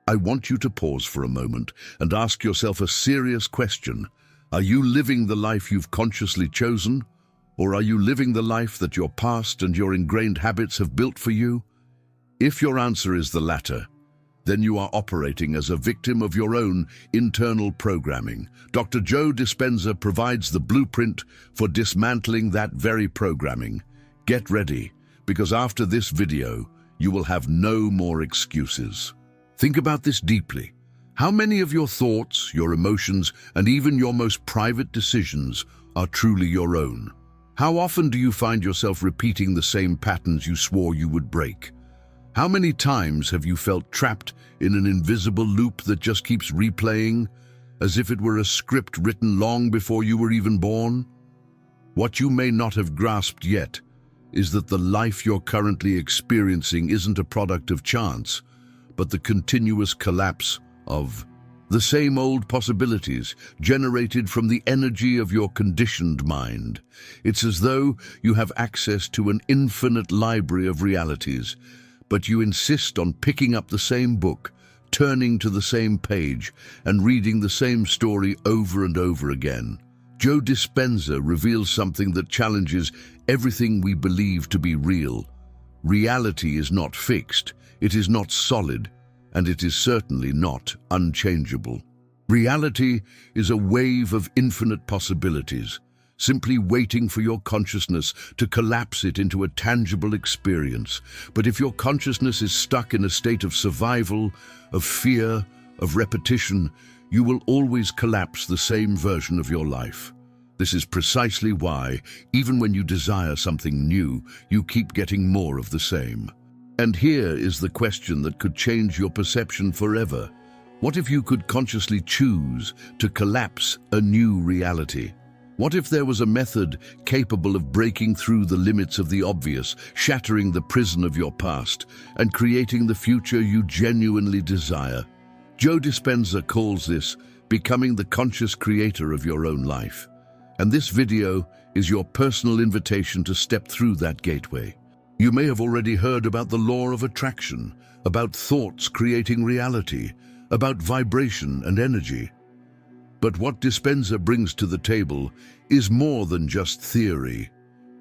I want you to pause for a moment and ask yourself a serious question. Are you living the life you've consciously chosen? Or are you living the life that your past and your ingrained habits have built for you? If your answer is the latter, then you are operating as a victim of your own internal programming. Dr. Joe Dispenza provides the blueprint for dismantling that very programming. Get ready, because after this video, you will have no more excuses. Think about this deeply. How many of your thoughts, your emotions, and even your most private decisions are truly your own? How often do you find yourself repeating the same patterns you swore you would break? How many times have you felt trapped in an invisible loop that just keeps replaying, as if it were a script written long before you were even born? What you may not have grasped yet is that the life you're currently experiencing isn't a product of chance, but the continuous collapse of the same old possibilities generated from the energy of your conditioned mind. It's as though you have access to an infinite library of realities, but you insist on picking up the same book, turning to the same page, and reading the same story over and over again. Joe Dispenza reveals something that challenges everything we believe to be real. Reality is not fixed, it is not solid, and it is certainly not unchangeable. Reality is a wave of infinite possibilities, simply waiting for your consciousness to collapse it into a tangible experience. But if your consciousness is stuck in a state of survival, of fear, of repetition, you will always collapse the same version of your life. This is precisely why, even when you desire something new, you keep getting more of the same. And here is the question that could change your perception forever. What if you could consciously choose to collapse a new reality? What if there was a method capable of breaking through the limits of the obvious, shattering the prison of your past, and creating the future you genuinely desire? Joe Dispenza calls this becoming the conscious creator of your own life. And this video is your personal invitation to step through that gateway. You may have already heard about the law of attraction, about thoughts creating reality, about vibration and energy. But what Dispenza brings to the table is more than just theory.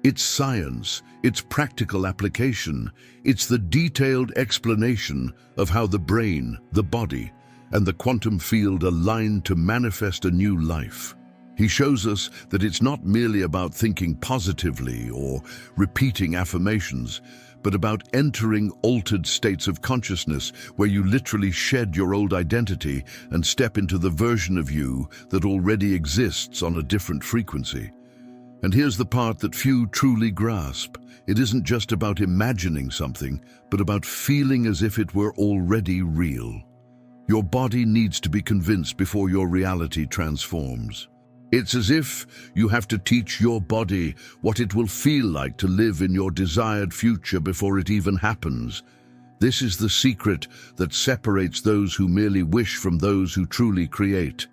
It's science, it's practical application, it's the detailed explanation of how the brain, the body, and the quantum field align to manifest a new life. He shows us that it's not merely about thinking positively or repeating affirmations, but about entering altered states of consciousness where you literally shed your old identity and step into the version of you that already exists on a different frequency. And here's the part that few truly grasp. It isn't just about imagining something, but about feeling as if it were already real. Your body needs to be convinced before your reality transforms. It's as if you have to teach your body what it will feel like to live in your desired future before it even happens. This is the secret that separates those who merely wish from those who truly create.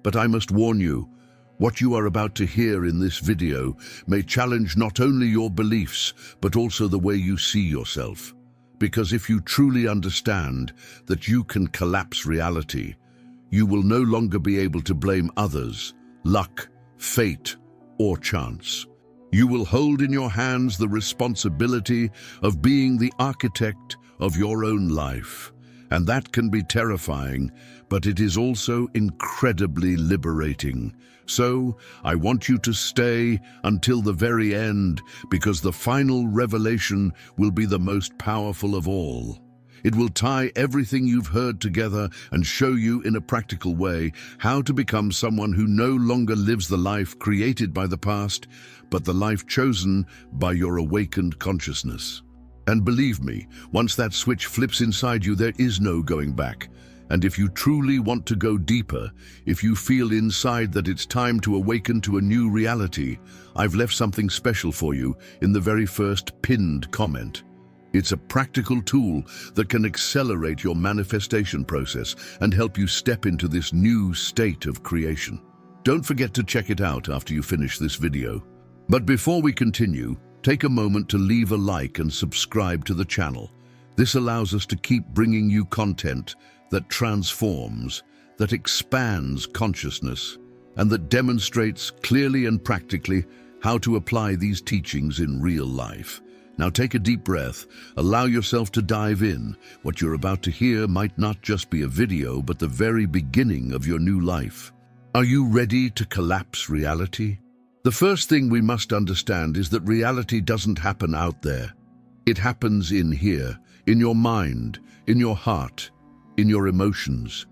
But I must warn you, what you are about to hear in this video may challenge not only your beliefs, but also the way you see yourself. Because if you truly understand that you can collapse reality, you will no longer be able to blame others, luck, fate, or chance. You will hold in your hands the responsibility of being the architect of your own life. And that can be terrifying, but it is also incredibly liberating. So, I want you to stay until the very end, because the final revelation will be the most powerful of all. It will tie everything you've heard together and show you in a practical way how to become someone who no longer lives the life created by the past, but the life chosen by your awakened consciousness. And believe me, once that switch flips inside you, there is no going back. And if you truly want to go deeper, if you feel inside that it's time to awaken to a new reality, I've left something special for you in the very first pinned comment. It's a practical tool that can accelerate your manifestation process and help you step into this new state of creation. Don't forget to check it out after you finish this video. But before we continue, take a moment to leave a like and subscribe to the channel. This allows us to keep bringing you content that transforms, that expands consciousness, and that demonstrates clearly and practically how to apply these teachings in real life. Now take a deep breath, allow yourself to dive in. What you're about to hear might not just be a video, but the very beginning of your new life. Are you ready to collapse reality? The first thing we must understand is that reality doesn't happen out there. It happens in here, in your mind, in your heart, in your emotions.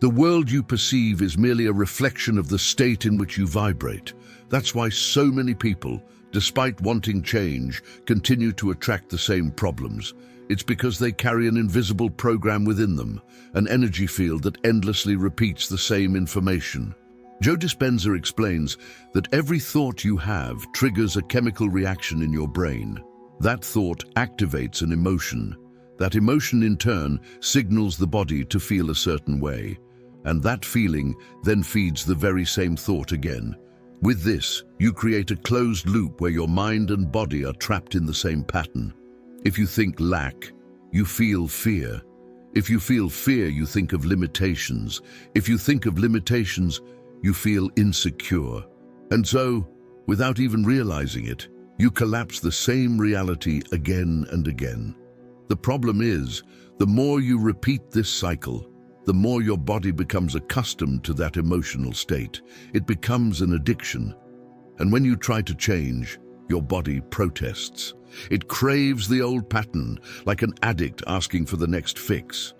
The world you perceive is merely a reflection of the state in which you vibrate. That's why so many people, despite wanting change, continue to attract the same problems. It's because they carry an invisible program within them, an energy field that endlessly repeats the same information. Joe Dispenza explains that every thought you have triggers a chemical reaction in your brain. That thought activates an emotion. That emotion, in turn, signals the body to feel a certain way. And that feeling then feeds the very same thought again. With this, you create a closed loop where your mind and body are trapped in the same pattern. If you think lack, you feel fear. If you feel fear, you think of limitations. If you think of limitations, you feel insecure. And so, without even realizing it, you collapse the same reality again and again. The problem is, the more you repeat this cycle, the more your body becomes accustomed to that emotional state. It becomes an addiction. And when you try to change, your body protests. It craves the old pattern, like an addict asking for the next fix.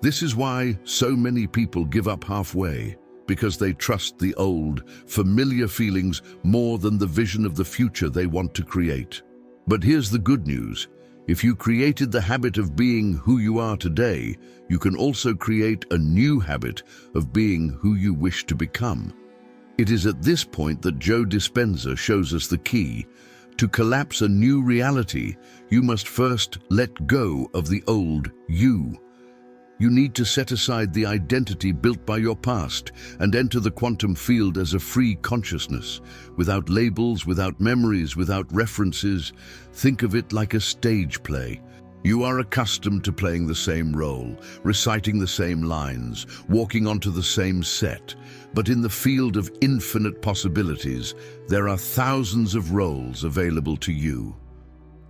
This is why so many people give up halfway, because they trust the old, familiar feelings more than the vision of the future they want to create. But here's the good news. If you created the habit of being who you are today, you can also create a new habit of being who you wish to become. It is at this point that Joe Dispenza shows us the key. To collapse a new reality, you must first let go of the old you. You need to set aside the identity built by your past and enter the quantum field as a free consciousness, without labels, without memories, without references. Think of it like a stage play. You are accustomed to playing the same role, reciting the same lines, walking onto the same set. But in the field of infinite possibilities, there are thousands of roles available to you.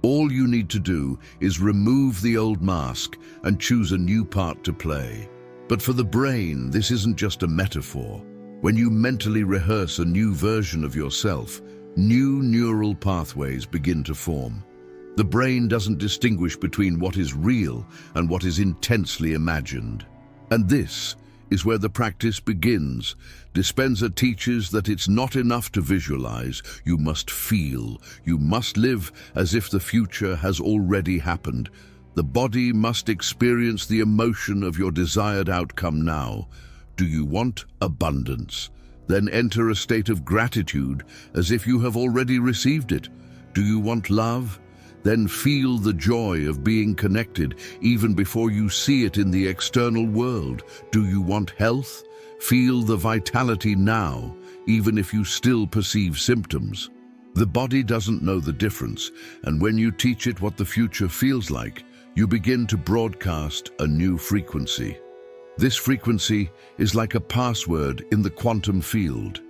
All you need to do is remove the old mask and choose a new part to play. But for the brain, this isn't just a metaphor. When you mentally rehearse a new version of yourself, new neural pathways begin to form. The brain doesn't distinguish between what is real and what is intensely imagined. And this is where the practice begins. Dispenza teaches that it's not enough to visualize, you must feel. You must live as if the future has already happened. The body must experience the emotion of your desired outcome now. Do you want abundance? Then enter a state of gratitude as if you have already received it. Do you want love? Then feel the joy of being connected even before you see it in the external world. Do you want health? Feel the vitality now, even if you still perceive symptoms. The body doesn't know the difference, and when you teach it what the future feels like, you begin to broadcast a new frequency. This frequency is like a password in the quantum field.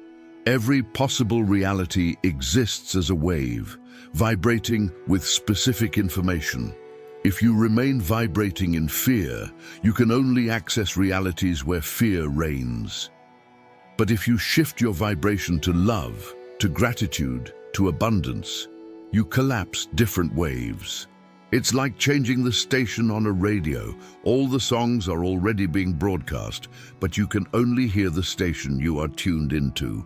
Every possible reality exists as a wave, vibrating with specific information. If you remain vibrating in fear, you can only access realities where fear reigns. But if you shift your vibration to love, to gratitude, to abundance, you collapse different waves. It's like changing the station on a radio. All the songs are already being broadcast, but you can only hear the station you are tuned into.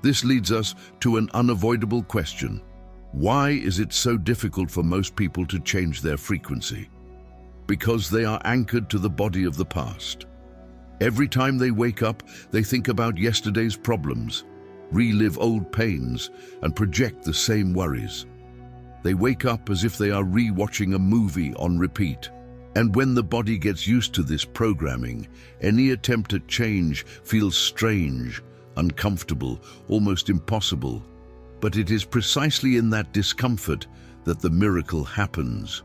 This leads us to an unavoidable question. Why is it so difficult for most people to change their frequency? Because they are anchored to the body of the past. Every time they wake up, they think about yesterday's problems, relive old pains, and project the same worries. They wake up as if they are re-watching a movie on repeat. And when the body gets used to this programming, any attempt at change feels strange, uncomfortable, almost impossible. But it is precisely in that discomfort that the miracle happens.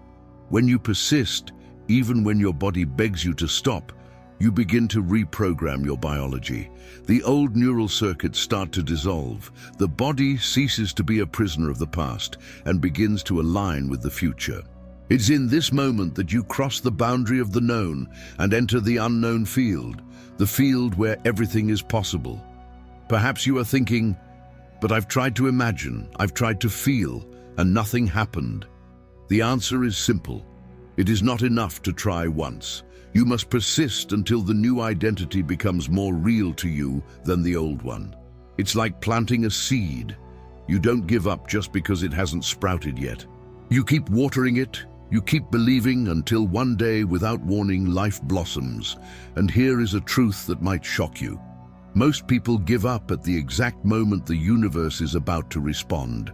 When you persist, even when your body begs you to stop, You begin to reprogram your biology. The old neural circuits start to dissolve. The body ceases to be a prisoner of the past and begins to align with the future. It's in this moment that you cross the boundary of the known and enter the unknown field, the field where everything is possible. Perhaps you are thinking, but I've tried to imagine, I've tried to feel, and nothing happened. The answer is simple. It is not enough to try once. You must persist until the new identity becomes more real to you than the old one. It's like planting a seed. You don't give up just because it hasn't sprouted yet. You keep watering it, you keep believing until one day, without warning, life blossoms. And here is a truth that might shock you. Most people give up at the exact moment the universe is about to respond.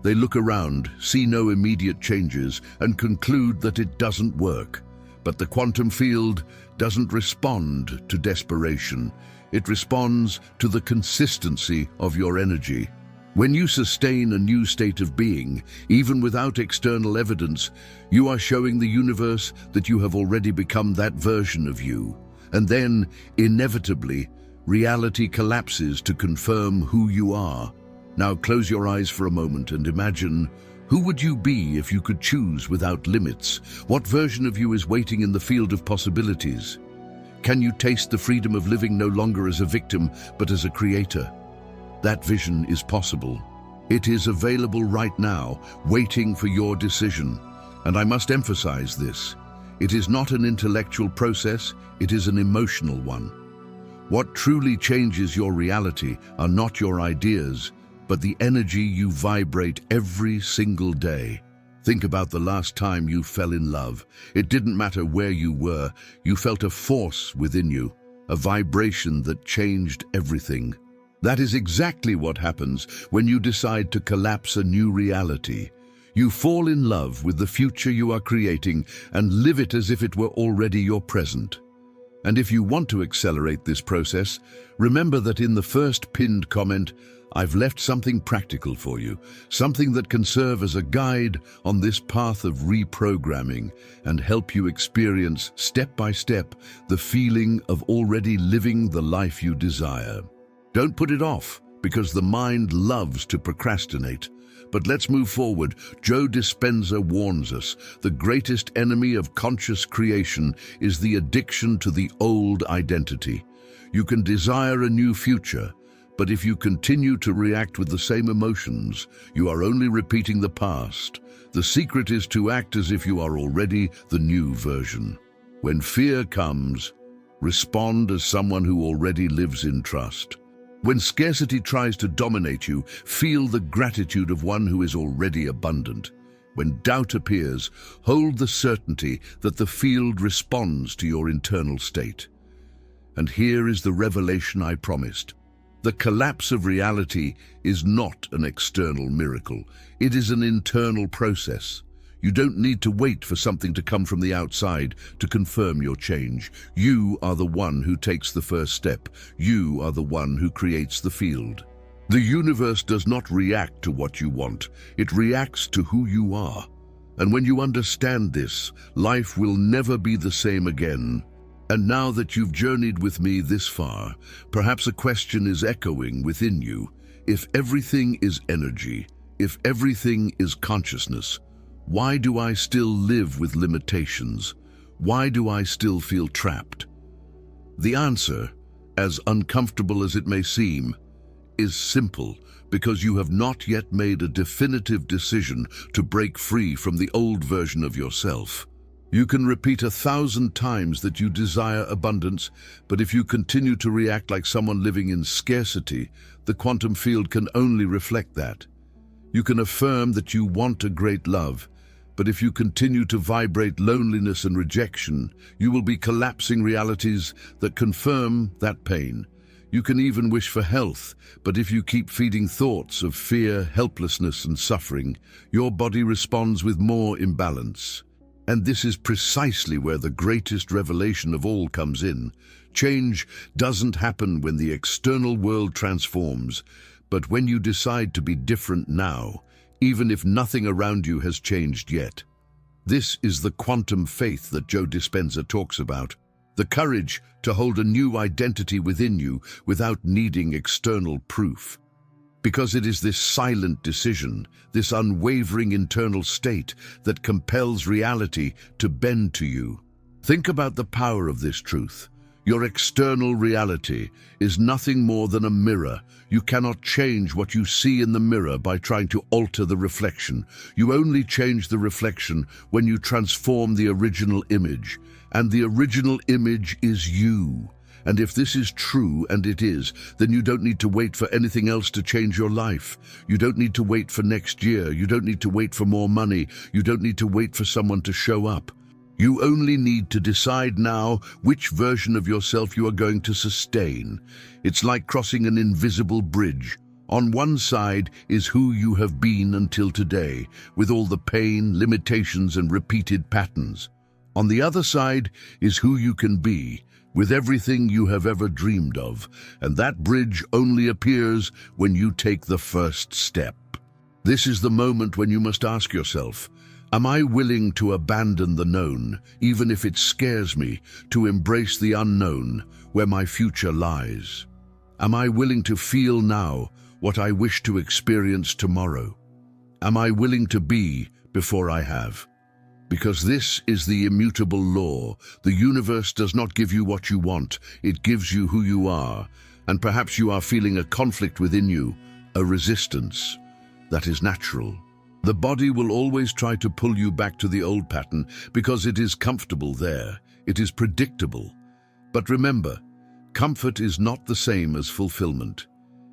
They look around, see no immediate changes, and conclude that it doesn't work. But the quantum field doesn't respond to desperation. It responds to the consistency of your energy. When you sustain a new state of being, even without external evidence, you are showing the universe that you have already become that version of you. And then, inevitably, reality collapses to confirm who you are. Now close your eyes for a moment and imagine, who would you be if you could choose without limits? What version of you is waiting in the field of possibilities? Can you taste the freedom of living no longer as a victim, but as a creator? That vision is possible. It is available right now, waiting for your decision. And I must emphasize this. It is not an intellectual process, it is an emotional one. What truly changes your reality are not your ideas, but the energy you vibrate every single day. Think about the last time you fell in love. It didn't matter where you were, you felt a force within you, a vibration that changed everything. That is exactly what happens when you decide to collapse a new reality. You fall in love with the future you are creating and live it as if it were already your present. And if you want to accelerate this process, remember that in the first pinned comment, I've left something practical for you, something that can serve as a guide on this path of reprogramming and help you experience step by step the feeling of already living the life you desire. Don't put it off, because the mind loves to procrastinate. But let's move forward. Joe Dispenza warns us, the greatest enemy of conscious creation is the addiction to the old identity. You can desire a new future, but if you continue to react with the same emotions, you are only repeating the past. The secret is to act as if you are already the new version. When fear comes, respond as someone who already lives in trust. When scarcity tries to dominate you, feel the gratitude of one who is already abundant. When doubt appears, hold the certainty that the field responds to your internal state. And here is the revelation I promised. The collapse of reality is not an external miracle. It is an internal process. You don't need to wait for something to come from the outside to confirm your change. You are the one who takes the first step. You are the one who creates the field. The universe does not react to what you want. It reacts to who you are. And when you understand this, life will never be the same again. And now that you've journeyed with me this far, perhaps a question is echoing within you. If everything is energy, if everything is consciousness, why do I still live with limitations? Why do I still feel trapped? The answer, as uncomfortable as it may seem, is simple, because you have not yet made a definitive decision to break free from the old version of yourself. You can repeat 1,000 times that you desire abundance, but if you continue to react like someone living in scarcity, the quantum field can only reflect that. You can affirm that you want a great love, but if you continue to vibrate loneliness and rejection, you will be collapsing realities that confirm that pain. You can even wish for health, but if you keep feeding thoughts of fear, helplessness, and suffering, your body responds with more imbalance. And this is precisely where the greatest revelation of all comes in. Change doesn't happen when the external world transforms, but when you decide to be different now, even if nothing around you has changed yet. This is the quantum faith that Joe Dispenza talks about. the courage to hold a new identity within you without needing external proof. Because it is this silent decision, this unwavering internal state that compels reality to bend to you. Think about the power of this truth. Your external reality is nothing more than a mirror. You cannot change what you see in the mirror by trying to alter the reflection. You only change the reflection when you transform the original image. And the original image is you. And if this is true, and it is, then you don't need to wait for anything else to change your life. You don't need to wait for next year. You don't need to wait for more money. You don't need to wait for someone to show up. You only need to decide now which version of yourself you are going to sustain. It's like crossing an invisible bridge. On one side is who you have been until today, with all the pain, limitations, and repeated patterns. On the other side is who you can be, with everything you have ever dreamed of, and that bridge only appears when you take the first step. This is the moment when you must ask yourself, am I willing to abandon the known, even if it scares me, to embrace the unknown, where my future lies? Am I willing to feel now what I wish to experience tomorrow? Am I willing to be before I have? Because this is the immutable law. The universe does not give you what you want, it gives you who you are. And perhaps you are feeling a conflict within you, a resistance. That is natural. The body will always try to pull you back to the old pattern because it is comfortable there. It is predictable. But remember, comfort is not the same as fulfillment.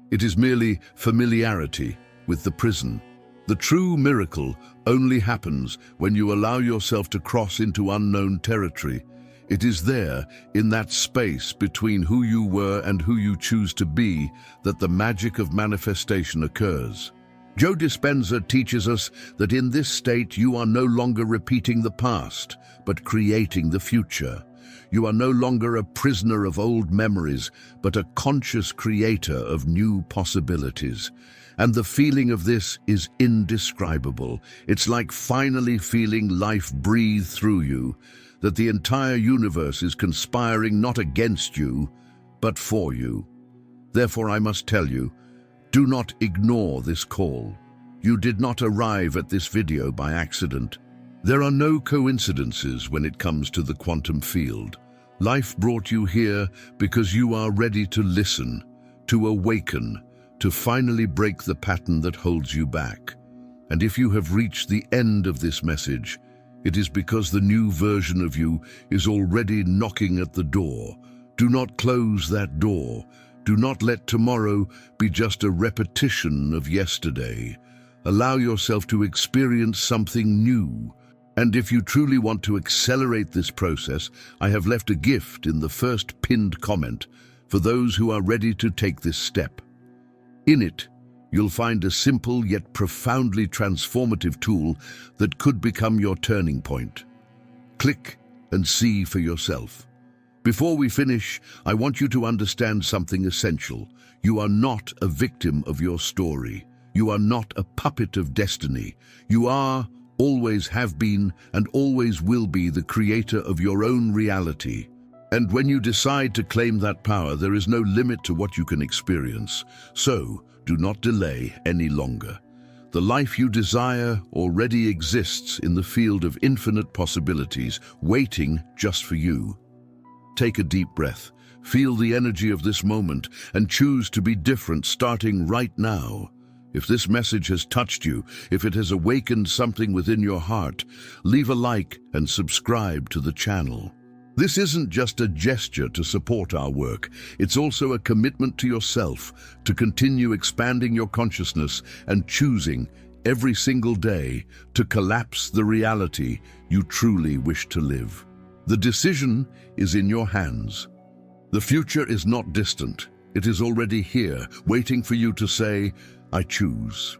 It is merely familiarity with the prison. The true miracle only happens when you allow yourself to cross into unknown territory. It is there, in that space between who you were and who you choose to be, that the magic of manifestation occurs. Joe Dispenza teaches us that in this state you are no longer repeating the past, but creating the future. You are no longer a prisoner of old memories, but a conscious creator of new possibilities. And the feeling of this is indescribable. It's like finally feeling life breathe through you, that the entire universe is conspiring not against you, but for you. Therefore, I must tell you, do not ignore this call. You did not arrive at this video by accident. There are no coincidences when it comes to the quantum field. Life brought you here because you are ready to listen, to awaken, to finally break the pattern that holds you back. And if you have reached the end of this message, it is because the new version of you is already knocking at the door. Do not close that door. Do not let tomorrow be just a repetition of yesterday. Allow yourself to experience something new. And if you truly want to accelerate this process, I have left a gift in the first pinned comment for those who are ready to take this step. In it, you'll find a simple yet profoundly transformative tool that could become your turning point. Click and see for yourself. Before we finish, I want you to understand something essential. You are not a victim of your story. You are not a puppet of destiny. You are, always have been, and always will be the creator of your own reality. And when you decide to claim that power, there is no limit to what you can experience. So, do not delay any longer. The life you desire already exists in the field of infinite possibilities, waiting just for you. Take a deep breath, feel the energy of this moment, and choose to be different starting right now. If this message has touched you, if it has awakened something within your heart, leave a like and subscribe to the channel. This isn't just a gesture to support our work, it's also a commitment to yourself to continue expanding your consciousness and choosing every single day to collapse the reality you truly wish to live. The decision is in your hands. The future is not distant. It is already here, waiting for you to say, I choose.